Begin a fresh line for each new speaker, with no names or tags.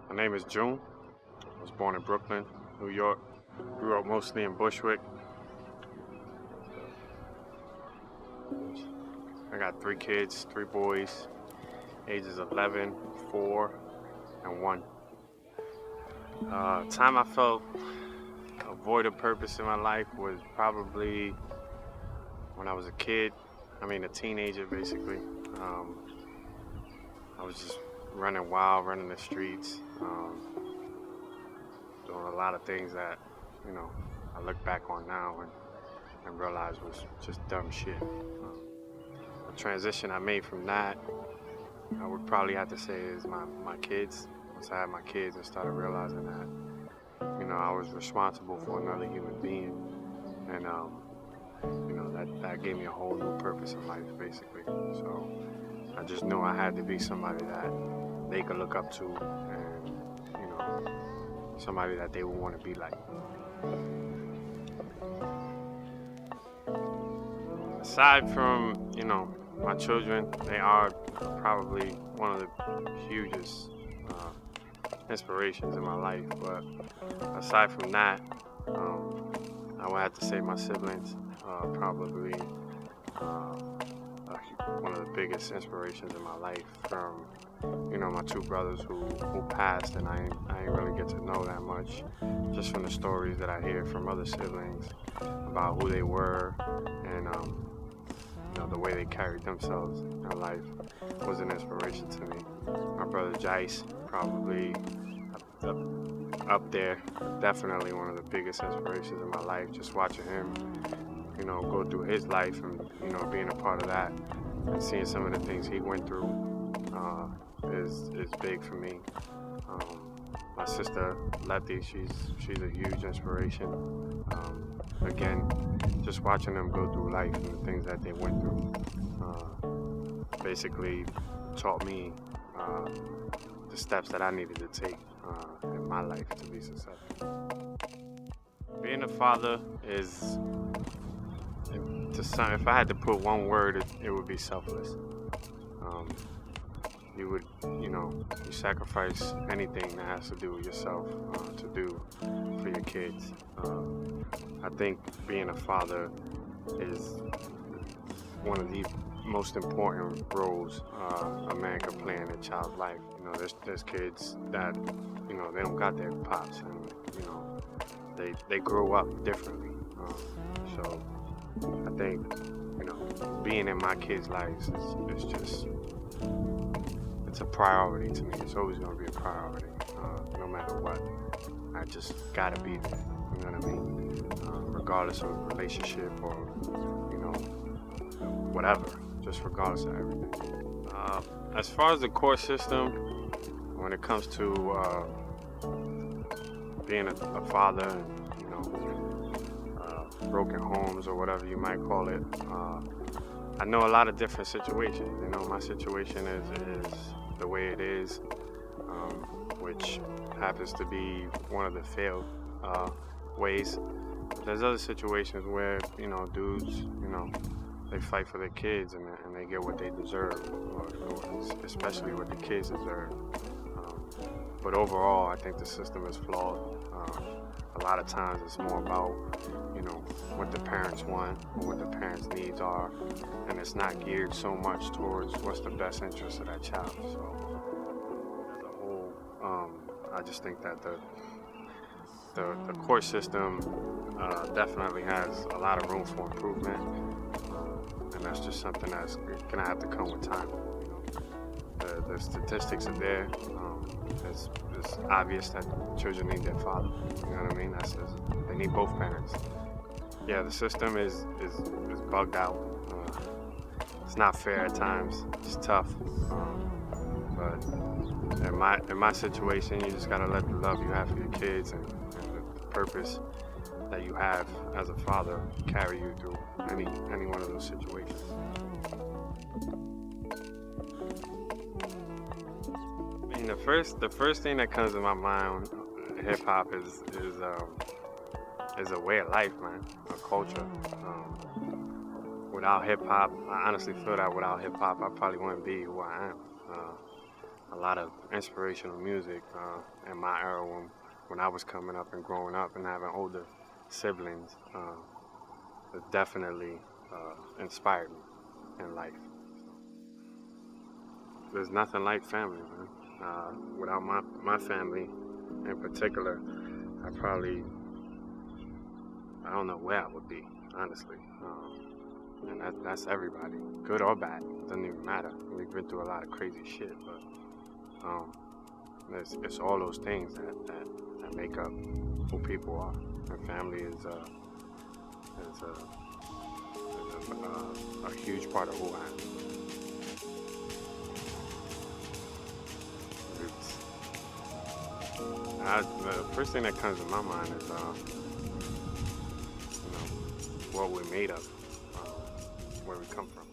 My name is Joon. I was born in Brooklyn, New York. Grew up mostly in Bushwick. I got 3 kids, 3 boys, ages 11, 4, and 1. Time I felt a void of purpose in my life was probably when I was a kid. A teenager basically. I was just running wild, running the streets, doing a lot of things that, I look back on now and realize was just dumb shit. The transition I made from that, I would probably have to say is my kids. Once I had my kids and started realizing that, I was responsible for another human being, and that gave me a whole new purpose in life, basically. So I just knew I had to be somebody that they could look up to, and somebody that they would want to be like. Aside from my children, they are probably one of the hugest inspirations in my life. But aside from that, I would have to say my siblings probably one of the biggest inspirations in my life. From my 2 brothers who passed, and I ain't really get to know that much, just from the stories that I hear from other siblings about who they were, and the way they carried themselves in life was an inspiration to me. My brother Jise, probably up there, definitely one of the biggest inspirations in my life. Just watching him, go through his life and being a part of that and seeing some of the things he went through is big for me. My sister Letty, she's a huge inspiration. Again, just watching them go through life and the things that they went through basically taught me the steps that I needed to take in my life to be successful. Being a father is, if I had to put one word, it would be selfless. You sacrifice anything that has to do with yourself to do for your kids. I think being a father is one of the most important roles a man can play in a child's life. There's kids that, they don't got their pops, and, they grow up differently. So I think, being in my kids' lives is just, it's a priority to me. It's always going to be a priority, no matter what. I just gotta be there, you know what I mean? Regardless of relationship or, whatever, just regardless of everything. As far as the court system, when it comes to being a father and, broken homes or whatever you might call it, I know a lot of different situations. My situation is the way it is, which happens to be one of the failed ways. There's other situations where, dudes, they fight for their kids and they get what they deserve, or especially what the kids deserve. But overall, I think the system is flawed. A lot of times it's more about, what the parents want or what the parents' needs are, and it's not geared so much towards what's the best interest of that child. So as a whole, I just think that the court system definitely has a lot of room for improvement, and that's just something that's gonna have to come with time. The statistics are there. It's obvious that children need their father. You know what I mean? They need both parents. Yeah, the system is bugged out. It's not fair at times. It's tough. But in my situation, you just gotta let the love you have for your kids and the purpose that you have as a father carry you through any one of those situations. The first thing that comes to my mind, hip hop is a way of life, man, a culture. Without hip hop, I honestly feel that without hip hop, I probably wouldn't be who I am. a lot of inspirational music in my era when I was coming up and growing up and having older siblings. It definitely inspired me in life. There's nothing like family, man. Without my family in particular, I don't know where I would be, honestly. And that's everybody, good or bad. Doesn't even matter. We've been through a lot of crazy shit, but it's all those things that make up who people are. And family is a huge part of who I am. The first thing that comes to my mind is, what we're made of, where we come from.